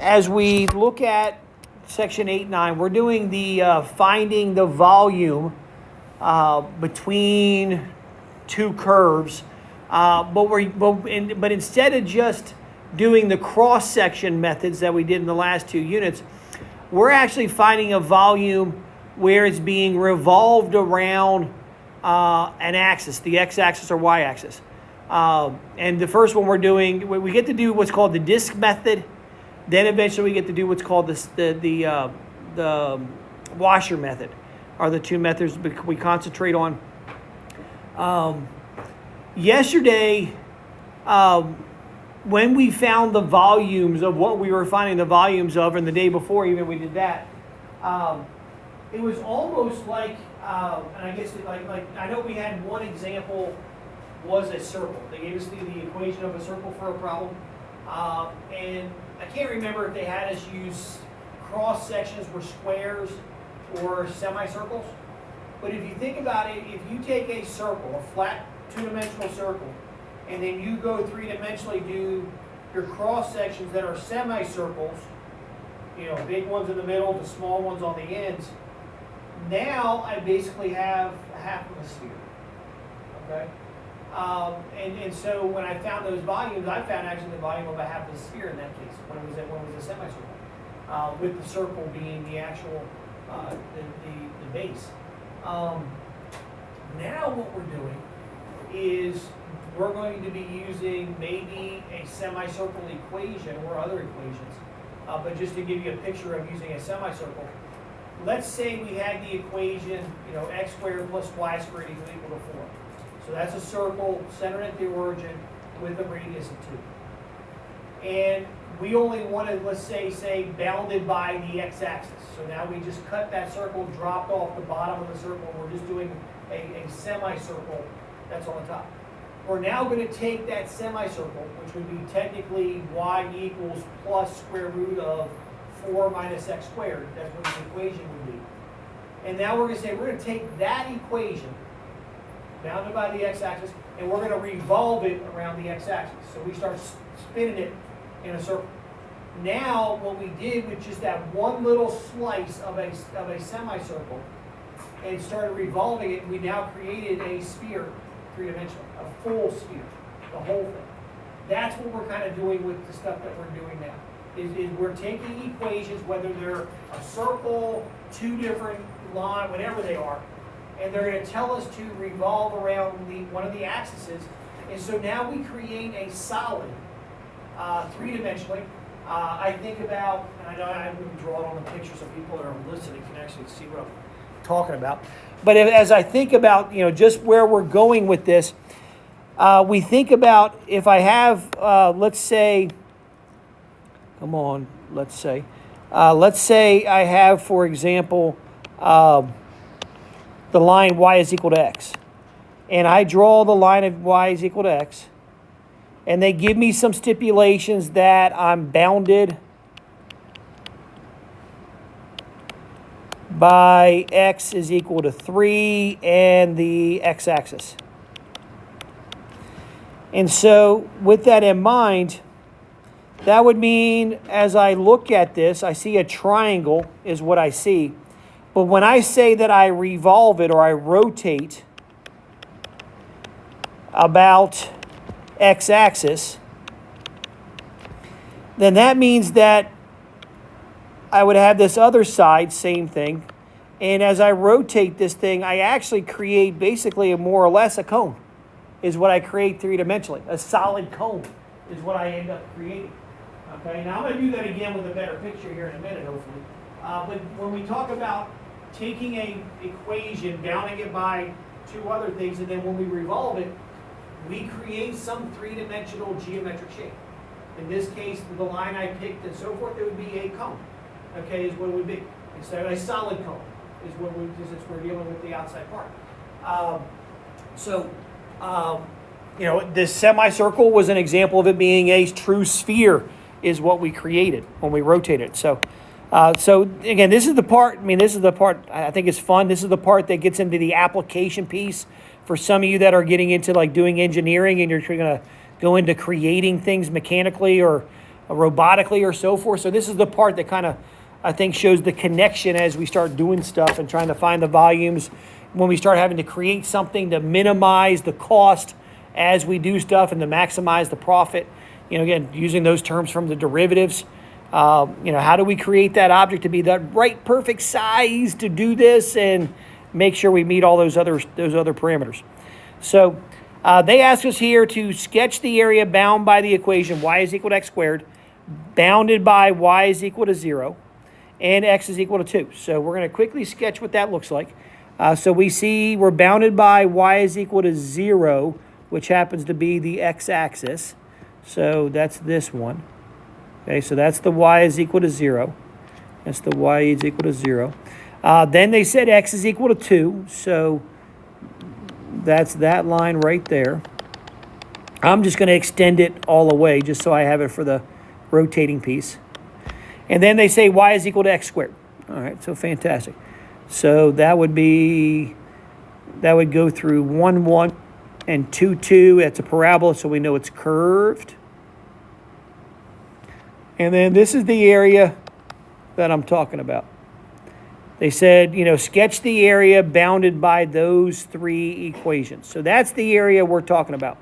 as we look at section 8-9, we're doing the finding the volume between two curves, but instead of just doing the cross-section methods that we did in the last two units, we're actually finding a volume where it's being revolved around an axis, the x-axis or y-axis. And the first one we're doing, we get to do what's called the disc method. Then eventually we get to do what's called the washer method, are the two methods we concentrate on. Yesterday, when we found the volumes of what we were finding the volumes of, and the day before even we did that, it was almost like, and I guess like I know we had one example was a circle. They gave us the equation of a circle for a problem, and I can't remember if they had us use cross sections were squares or semicircles. But if you think about it, if you take a circle, a flat two-dimensional circle, and then you go three-dimensionally do your cross sections that are semicircles, big ones in the middle, the small ones on the ends. Now I basically have a half of a sphere. Okay, and so when I found those volumes, I found actually the volume of a half of a sphere in that case when it was a semicircle, with the circle being the actual the base. Now what we're doing is we're going to be using maybe a semicircle equation or other equations. But just to give you a picture of using a semicircle, let's say we had the equation, x squared plus y squared equal to 4. So that's a circle centered at the origin with a radius of 2. And we only wanted, let's say bounded by the x-axis. So now we just cut that circle, dropped off the bottom of the circle, and we're just doing a semicircle that's on the top. We're now going to take that semicircle, which would be technically y equals plus square root of 4 minus x squared. That's what the equation would be. And now we're going to say we're going to take that equation, bounded by the x-axis, and we're going to revolve it around the x-axis. So we start spinning it in a circle. Now what we did with just that one little slice of a semicircle and started revolving it, we now created a sphere, three-dimensional, a full sphere, the whole thing. That's what we're kind of doing with the stuff that we're doing now. Is we're taking equations, whether they're a circle, two different lines, whatever they are, and they're going to tell us to revolve around one of the axes. And so now we create a solid, three-dimensionally. I think about, and I know I wouldn't draw it on the picture so people that are listening can actually see what I'm talking about. But as I think about, just where we're going with this, we think about if I have, let's say I have, for example, the line y is equal to x. And I draw the line of y is equal to x. And they give me some stipulations that I'm bounded by x is equal to 3 and the x-axis. And so with that in mind, that would mean as I look at this, I see a triangle is what I see. But when I say that I revolve it or I rotate about x-axis, then that means that I would have this other side, same thing. And as I rotate this thing, I actually create basically more or less a cone, is what I create three-dimensionally. A solid cone is what I end up creating. Okay, now I'm going to do that again with a better picture here in a minute, hopefully. But when we talk about taking an equation, bounding it by two other things, and then when we revolve it, we create some three-dimensional geometric shape. In this case, the line I picked and so forth, it would be a cone. Okay, is what it would be. Instead of a solid cone is what we're dealing with the outside part. This semicircle was an example of it being a true sphere, is what we created when we rotated it. So again, this is the part. This is the part I think is fun. This is the part that gets into the application piece for some of you that are getting into like doing engineering and you're going to go into creating things mechanically or robotically or so forth. So this is the part that kind of, I think, shows the connection as we start doing stuff and trying to find the volumes when we start having to create something to minimize the cost as we do stuff and to maximize the profit. Again, using those terms from the derivatives. How do we create that object to be the right perfect size to do this and make sure we meet all those other parameters. So they ask us here to sketch the area bound by the equation y is equal to x squared, bounded by y is equal to 0, and x is equal to 2. So we're going to quickly sketch what that looks like. So we see we're bounded by y is equal to 0, which happens to be the x-axis. So that's this one. Okay, so that's the y is equal to 0. That's the y is equal to 0. Then they said x is equal to 2, so that's that line right there. I'm just going to extend it all the way just so I have it for the rotating piece. And then they say y is equal to x squared. All right, so fantastic. So that would go through 1, 1, and 2, 2. That's a parabola, so we know it's curved. And then this is the area that I'm talking about. They said, sketch the area bounded by those 3 equations. So that's the area we're talking about.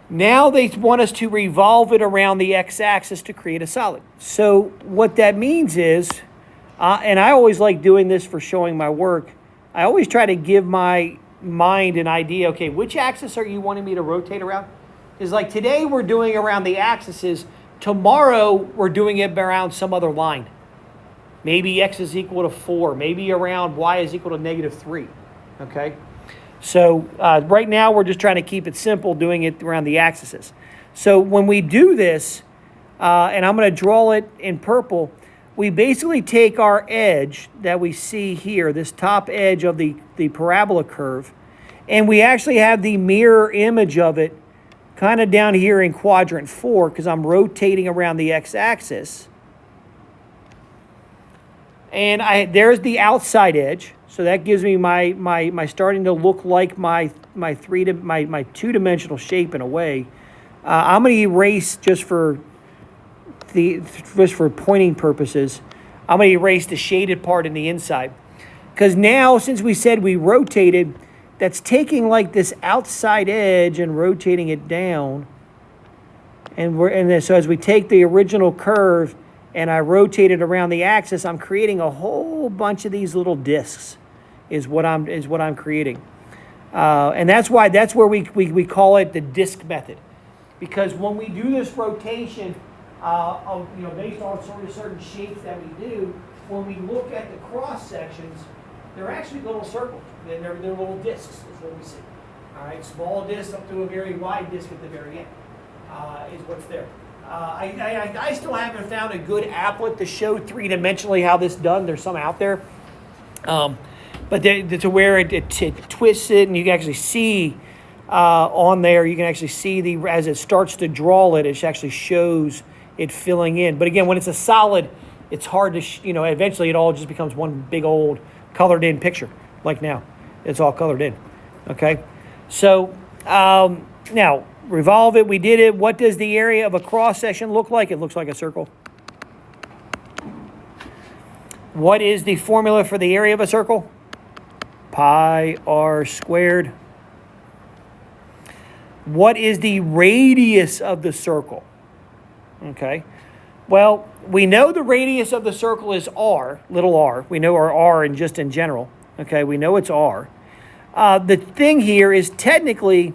Now they want us to revolve it around the x-axis to create a solid. So what that means is, and I always like doing this for showing my work, I always try to give my mind an idea, okay, which axis are you wanting me to rotate around? Because like today we're doing around the axes, tomorrow we're doing it around some other line. Maybe x is equal to 4, maybe around y is equal to -3, okay? So right now we're just trying to keep it simple, doing it around the axes. So when we do this, and I'm going to draw it in purple, we basically take our edge that we see here, this top edge of the parabola curve, and we actually have the mirror image of it kind of down here in quadrant 4 because I'm rotating around the x-axis. And there's the outside edge. So that gives me my starting to look like my two-dimensional shape in a way. I'm going to erase just for pointing purposes. I'm going to erase the shaded part in the inside, because now since we said we rotated, that's taking like this outside edge and rotating it down. So as we take the original curve and I rotate it around the axis, I'm creating a whole bunch of these little discs. Is what I'm creating, and that's where we call it the disc method, because when we do this rotation, based on sort of certain shapes that we do, when we look at the cross sections, they're actually little circles. They're little discs, is what we see. All right, small disc up to a very wide disc at the very end is what's there. I still haven't found a good applet to show 3-dimensionally how this is done. There's some out there. But to where it twists it, and you can actually see on there, you can actually see as it starts to draw it, it actually shows it filling in. But again, when it's a solid, it's hard to, eventually it all just becomes one big old colored in picture. Like now, it's all colored in. Okay, so now revolve it. We did it. What does the area of a cross section look like? It looks like a circle. What is the formula for the area of a circle? Pi r squared. What is the radius of the circle? Okay. Well, we know the radius of the circle is r, little r. We know our r in general. Okay, we know it's r. The thing here is technically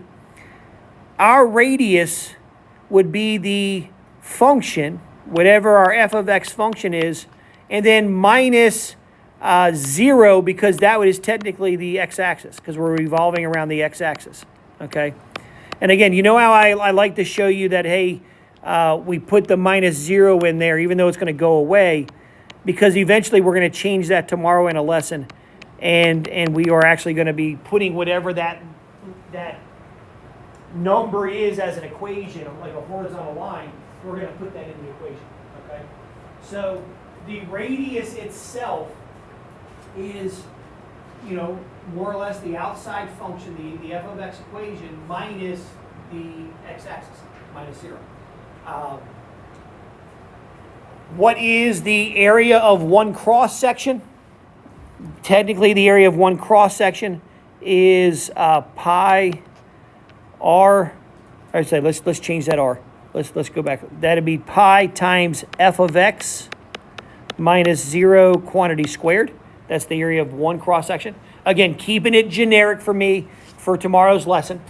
our radius would be the function, whatever our f of x function is, and then minus 0, because that is technically the x-axis, because we're revolving around the x-axis, okay? And again, you know how I like to show you that, hey, we put the minus 0 in there, even though it's going to go away, because eventually we're going to change that tomorrow in a lesson, and we are actually going to be putting whatever that number is as an equation, like a horizontal line, we're going to put that in the equation, okay? So the radius itself is, more or less the outside function, the f of x equation minus the x-axis, minus 0. What is the area of one cross section? Technically, the area of one cross section is pi r. I say let's change that r. Let's go back. That'd be pi times f of x minus 0 quantity squared. That's the area of one cross section. Again, keeping it generic for me for tomorrow's lesson.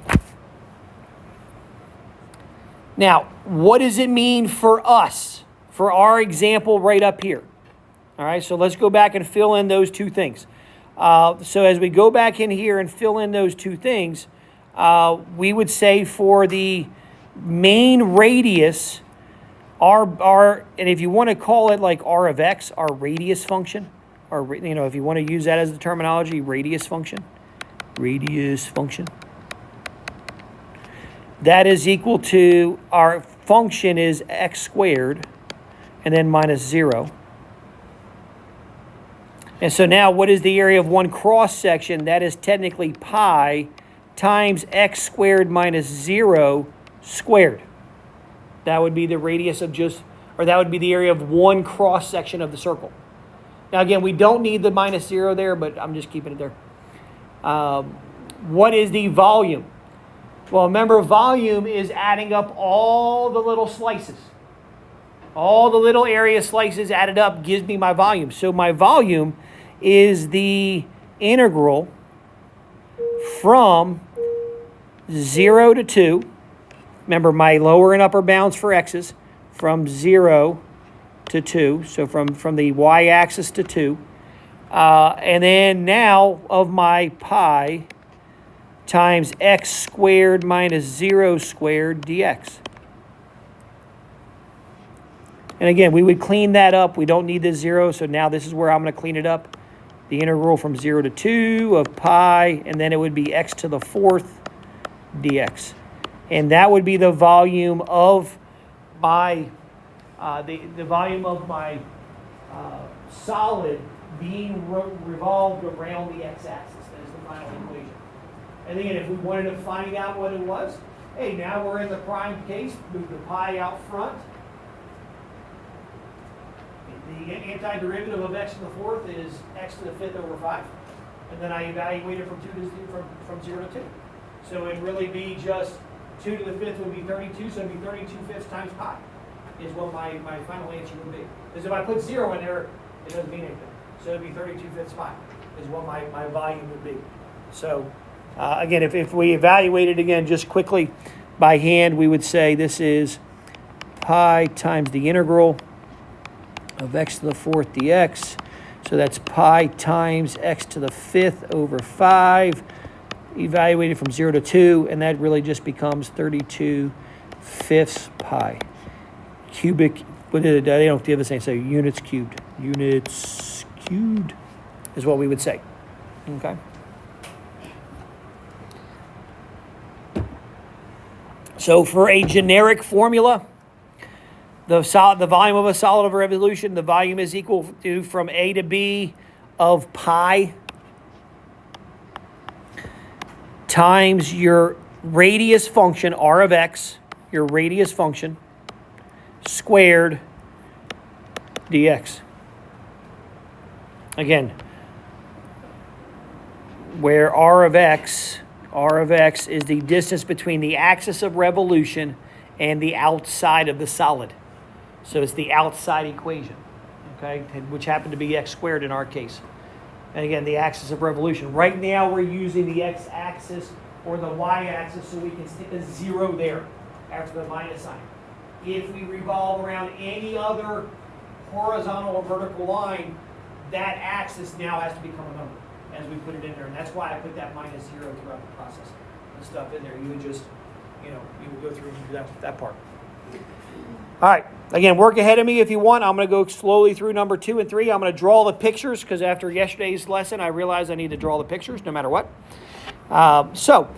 Now, what does it mean for us, for our example right up here? All right, so let's go back and fill in those two things. So as we go back in here and fill in those two things, we would say for the main radius, and if you want to call it like r of x, our radius function, or if you want to use that as the terminology, radius function, that is equal to, our function is x squared, and then minus 0. And so now what is the area of one cross section? That is technically pi times x squared minus 0 squared. That would be the radius of that would be the area of one cross section of the circle. Now again, we don't need the minus 0 there, but I'm just keeping it there. What is the volume? Well, remember, volume is adding up all the little slices. All the little area slices added up gives me my volume. So my volume is the integral from 0 to 2. Remember, my lower and upper bounds for x's from 0 to 2. So from the y-axis to 2. And then now of my pi times x squared minus 0 squared dx. And again, we would clean that up. We don't need this 0, so now this is where I'm going to clean it up. The integral from 0 to 2 of pi, and then it would be x to the 4th dx. And that would be the volume of my, the volume of my solid being revolved around the x-axis. That is the final equation. And again, if we wanted to find out what it was, hey, now we're in the prime case, move the pi out front. The antiderivative of x to the 4th is x to the 5th over 5. And then I evaluate it from 0 to 2. So it'd really be just 2 to the 5th would be 32, so it'd be 32 fifths times pi is what my final answer would be. Because if I put 0 in there, it doesn't mean anything. So it'd be 32 fifths pi is what my volume would be. So again, if we evaluate it again just quickly by hand, we would say this is pi times the integral of x to the 4th dx. So that's pi times x to the 5th over 5, evaluated from 0 to 2, and that really just becomes 32 fifths pi. Cubic, what did it, they don't give us anything, so units cubed. Units cubed is what we would say. Okay. So for a generic formula, the volume of a solid of a revolution, the volume is equal to from A to B of pi times your radius function, r of x, your radius function, squared dx. Again, where r of x is the distance between the axis of revolution and the outside of the solid. So it's the outside equation, okay, which happened to be x squared in our case. And again, the axis of revolution. Right now we're using the x-axis or the y-axis, so we can stick a 0 there after the minus sign. If we revolve around any other horizontal or vertical line, that axis now has to become a number as we put it in there. And that's why I put that minus 0 throughout the process and stuff in there. You would just, you would go through and do that part. All right. Again, work ahead of me if you want. I'm going to go slowly through number 2 and 3. I'm going to draw the pictures because after yesterday's lesson, I realized I need to draw the pictures no matter what. So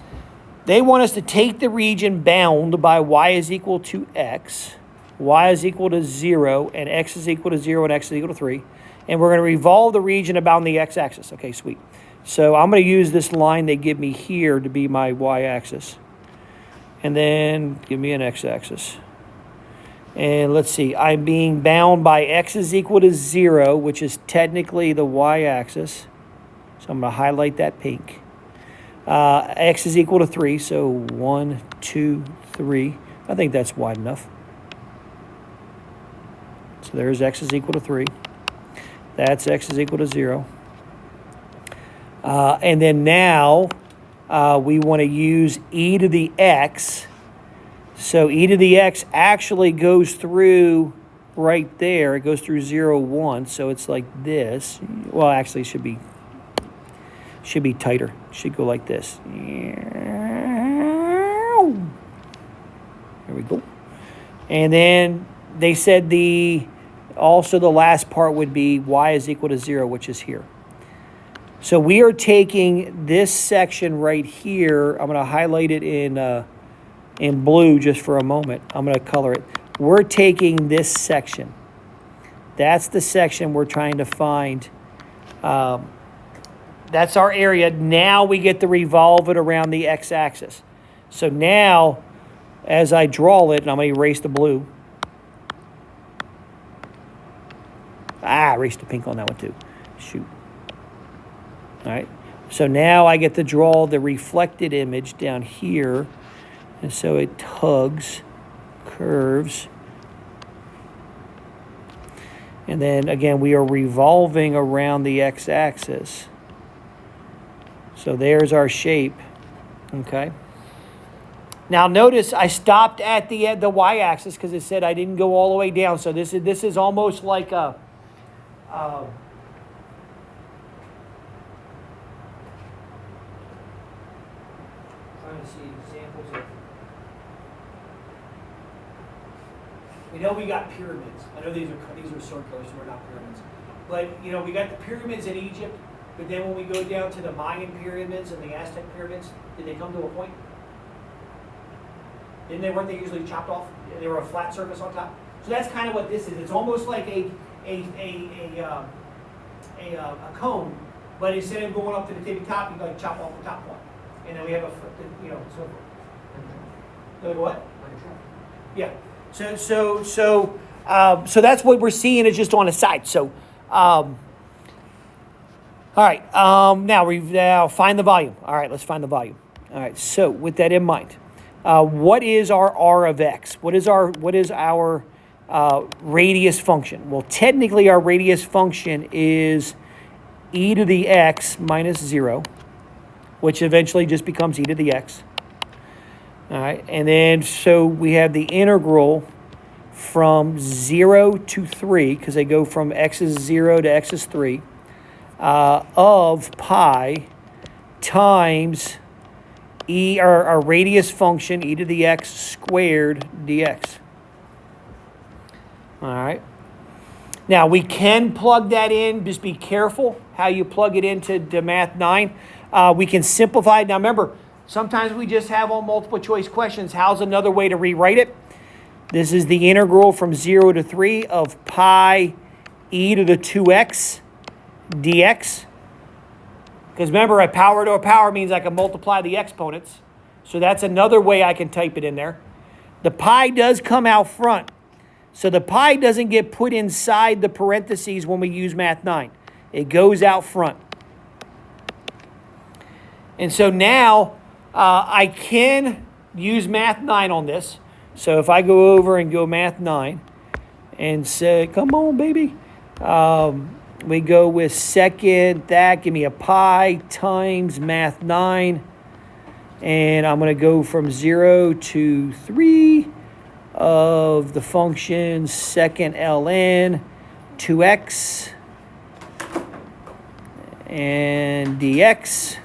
they want us to take the region bound by y is equal to x, y is equal to 0, and x is equal to 0, and x is equal to 3. And we're going to revolve the region about the x-axis. Okay, sweet. So I'm going to use this line they give me here to be my y-axis. And then give me an x-axis. And let's see, I'm being bound by x is equal to 0, which is technically the y-axis. So I'm going to highlight that pink. X is equal to 3, so 1, 2, 3. I think that's wide enough. So there's x is equal to 3. That's x is equal to 0. And then now we want to use e to the x. So e to the x actually goes through right there. It goes through 0, 1. So it's like this. Well, actually, it should be tighter. It should go like this. There we go. And then they said also the last part would be y is equal to 0, which is here. So we are taking this section right here. I'm going to highlight it in blue just for a moment. I'm going to color it. We're taking this section. That's the section we're trying to find. That's our area. Now we get to revolve it around the x-axis. So now, as I draw it, and I'm going to erase the blue. I erased the pink on that one too. Shoot. All right. So now I get to draw the reflected image down here. And so it tugs, curves. And then again, we are revolving around the x-axis. So there's our shape. Okay. Now notice I stopped at the y-axis because it said I didn't go all the way down. So this is almost like a trying to see examples of. We know we got pyramids. I know these are circular, so we're not pyramids. But you know we got the pyramids in Egypt. But then when we go down to the Mayan pyramids and the Aztec pyramids, did they come to a point? Weren't they usually chopped off? They were a flat surface on top. So that's kind of what this is. It's almost like a cone, but instead of going up to the tippy top, you like chop off the top one, and then we have so like what? Yeah. So that's what we're seeing is just on the side. So, all right. Now find the volume. All right, let's find the volume. All right. So with that in mind, what is our r of x? What is our radius function? Well, technically our radius function is e to the x minus 0, which eventually just becomes e to the x. All right, and then so we have the integral from 0 to 3, because they go from x is 0 to x is 3, of pi times our radius function, e to the x squared dx. All right. Now, we can plug that in. Just be careful how you plug it into Math 9. We can simplify it. Now, remember, sometimes we just have on multiple choice questions. How's another way to rewrite it? This is the integral from 0 to 3 of pi e to the 2x dx. Because remember, a power to a power means I can multiply the exponents. So that's another way I can type it in there. The pi does come out front. So the pi doesn't get put inside the parentheses when we use Math 9. It goes out front. And so now I can use Math 9 on this. So if I go over and go Math 9 and say, come on, baby. We go with second that. Give me a pi times Math 9. And I'm going to go from 0 to 3 of the function second ln 2x and dx.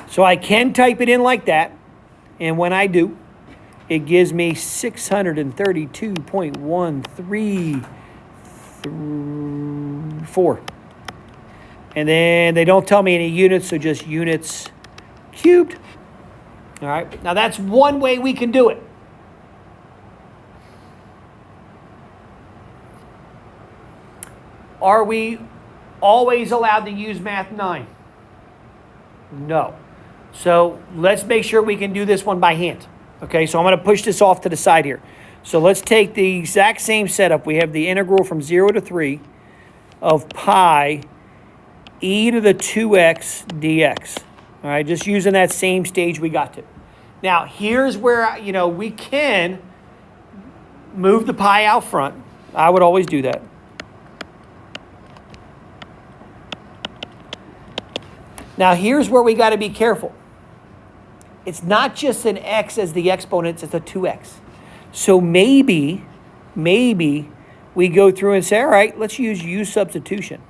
So I can type it in like that. And when I do, it gives me 632.134. And then they don't tell me any units, so just units cubed. All right. Now that's one way we can do it. Are we always allowed to use Math 9? No. So let's make sure we can do this one by hand. Okay, so I'm going to push this off to the side here. So let's take the exact same setup. We have the integral from 0 to 3 of pi e to the 2x dx. All right, just using that same stage we got to. Now, here's where, we can move the pi out front. I would always do that. Now, here's where we got to be careful. It's not just an x as the exponents, it's a 2x. So maybe we go through and say, all right, let's use u substitution.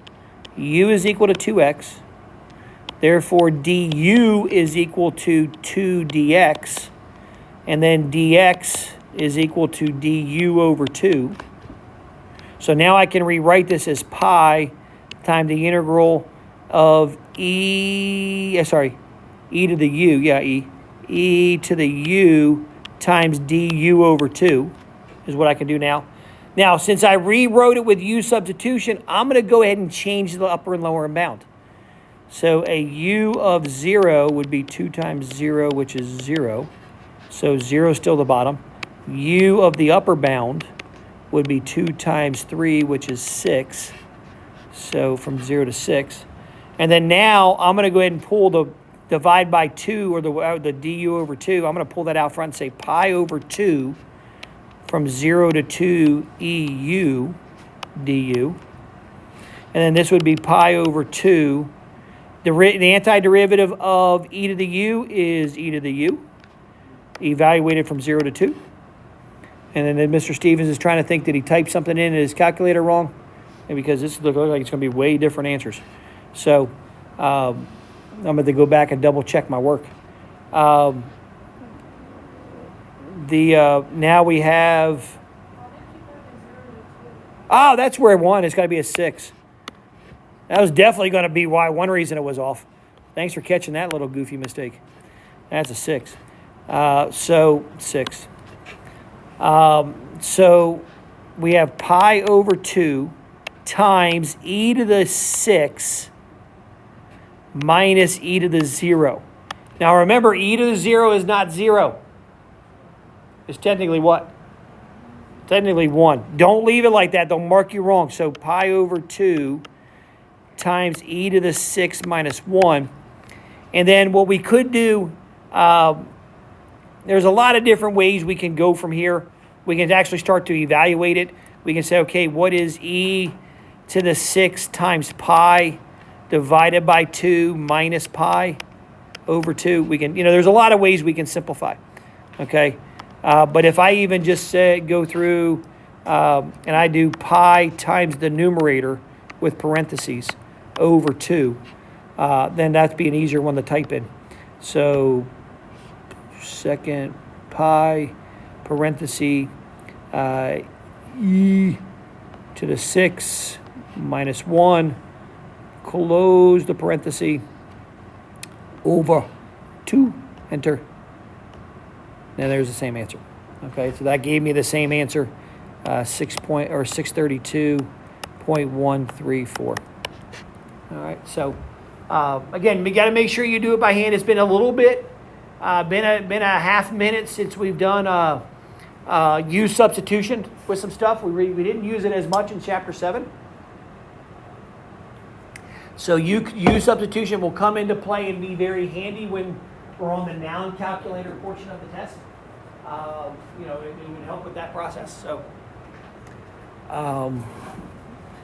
U is equal to 2x. Therefore, du is equal to 2 dx. And then dx is equal to du over 2. So now I can rewrite this as pi times the integral of e to the u, e to the u times du over 2 is what I can do now. Now, since I rewrote it with u substitution, I'm going to go ahead and change the upper and lower bound. So a u of 0 would be 2 times 0, which is 0. So 0 is still the bottom. U of the upper bound would be 2 times 3, which is 6. So from 0 to 6. And then now I'm going to go ahead and pull the divide by 2 or the du over 2. I'm going to pull that out front and say pi over 2 from 0 to 2 eu du. And then this would be pi over 2. The antiderivative of e to the u is e to the u, evaluated from 0 to 2. And then Mr. Stevens is trying to think that he typed something in his calculator wrong, and because this looks like it's going to be way different answers. So I'm going to go back and double check my work. Now we have. Oh, that's where 1. It's got to be a 6. That was definitely going to be one reason it was off. Thanks for catching that little goofy mistake. That's a 6. So 6. So we have pi over 2 times e to the 6 minus e to the 0. Now remember, e to the 0 is not 0. It's technically what? Technically 1. Don't leave it like that. They'll mark you wrong. So pi over 2 times e to the 6 minus 1. And then what we could do, there's a lot of different ways we can go from here. We can actually start to evaluate it. We can say, okay, what is e to the 6 times pi divided by 2 minus pi over 2? We can, there's a lot of ways we can simplify, okay? But if I even just go through and I do pi times the numerator with parentheses over 2, then that'd be an easier one to type in. So second pi parenthesis e to the 6 minus 1, close the parenthesis, over 2, enter. And there's the same answer. Okay, so that gave me the same answer, 632.134. All right, so again, we got to make sure you do it by hand. It's been a little bit, been a half minute since we've done use substitution with some stuff. We didn't use it as much in Chapter 7. So use substitution will come into play and be very handy when we're on the noun calculator portion of the test. It would help with that process. So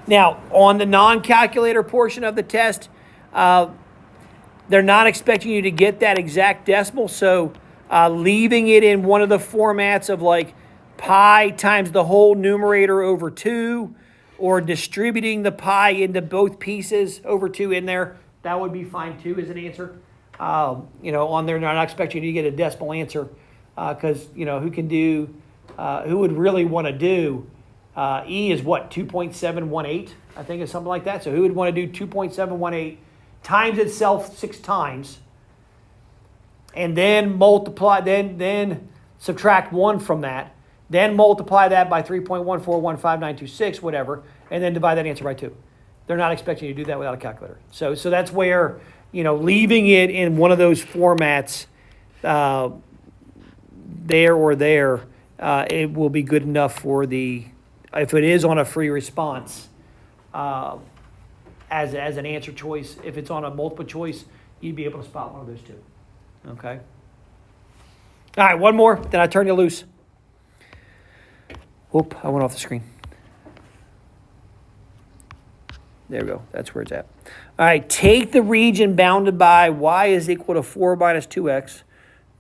now on the non-calculator portion of the test, they're not expecting you to get that exact decimal. So leaving it in one of the formats of like pi times the whole numerator over 2, or distributing the pi into both pieces over 2 in there, that would be fine too as an answer. On there, they're not expecting you to get a decimal answer because, who would really want to do, E is what, 2.718, I think is something like that. So who would want to do 2.718 times itself 6 times and then multiply, then subtract 1 from that, then multiply that by 3.1415926, whatever, and then divide that answer by 2. They're not expecting you to do that without a calculator. So that's where, leaving it in one of those formats there it will be good enough for the, if it is on a free response, as an answer choice. If it's on a multiple choice, you'd be able to spot one of those two. Okay? All right, one more, then I turn you loose. Whoop, I went off the screen. There we go. That's where it's at. All right, take the region bounded by y is equal to 4 minus 2x.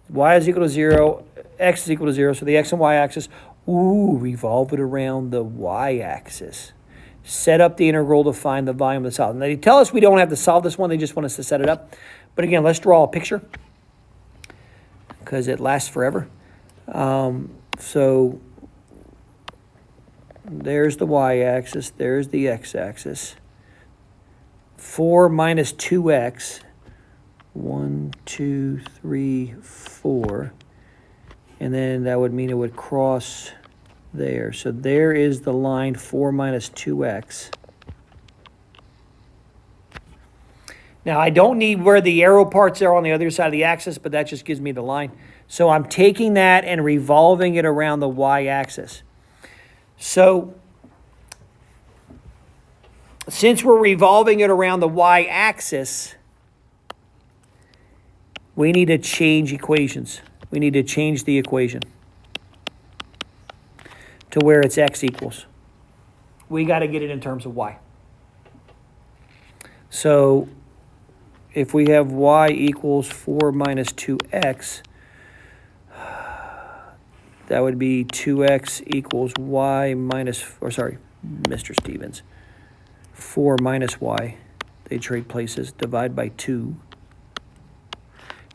Y is equal to 0. X is equal to 0. So the x and y axis. Ooh, revolve it around the y axis. Set up the integral to find the volume of the solid. Now, they tell us we don't have to solve this one. They just want us to set it up. But again, let's draw a picture because it lasts forever. So there's the y-axis. There's the x-axis. 4 minus 2x. 1, 2, 3, 4. And then that would mean it would cross there. So there is the line 4 minus 2x. Now, I don't need where the arrow parts are on the other side of the axis, but that just gives me the line. So I'm taking that and revolving it around the y-axis. So since we're revolving it around the y-axis, we need to change equations. We need to change the equation to where it's x equals. We got to get it in terms of y. So if we have y equals 4 minus 2x, that would be 2x equals y minus, or sorry, Mr. Stevens, 4 minus y. They trade places, divide by 2.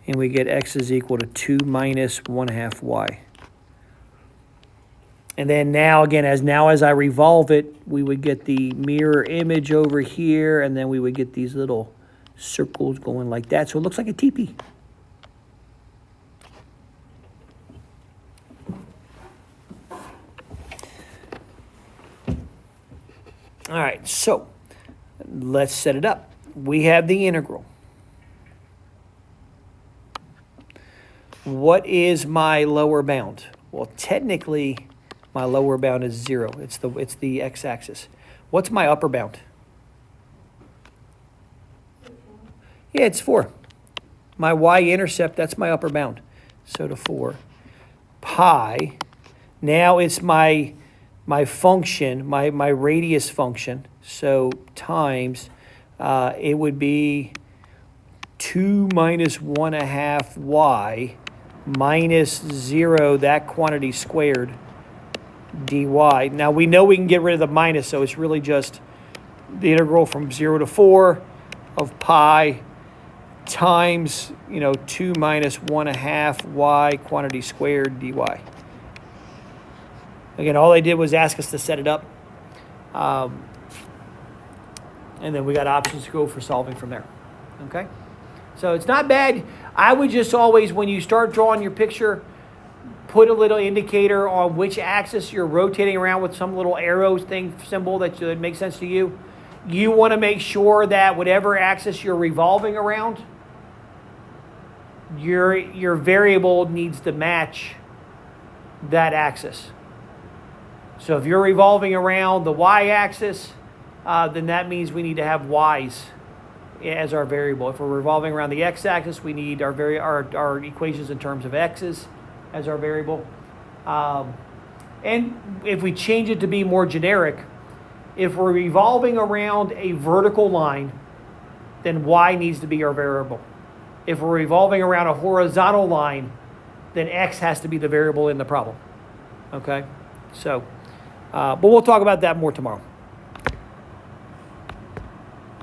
And we get x is equal to 2 minus 1/2 y. And then now, again, as I revolve it, we would get the mirror image over here, and then we would get these little circles going like that. So it looks like a teepee. All right, so let's set it up. We have the integral. What is my lower bound? Well, technically, my lower bound is 0. It's the x-axis. What's my upper bound? Yeah, it's 4. My y-intercept, that's my upper bound. So to 4. Pi. Now it's my function, my radius function. So times, it would be 2 minus 1/2 y minus 0, that quantity squared, dy. Now, we know we can get rid of the minus, so it's really just the integral from 0 to 4 of pi times, 2 minus 1/2 y quantity squared dy. Again, all they did was ask us to set it up. And then we got options to go for solving from there. Okay? So it's not bad. I would just always, when you start drawing your picture, put a little indicator on which axis you're rotating around with some little arrow symbol that makes sense to you. You want to make sure that whatever axis you're revolving around, your variable needs to match that axis. So if you're revolving around the y-axis, then that means we need to have y's as our variable. If we're revolving around the x-axis, we need our equations in terms of x's as our variable. And if we change it to be more generic, if we're revolving around a vertical line, then y needs to be our variable. If we're revolving around a horizontal line, then x has to be the variable in the problem. Okay? So, but we'll talk about that more tomorrow.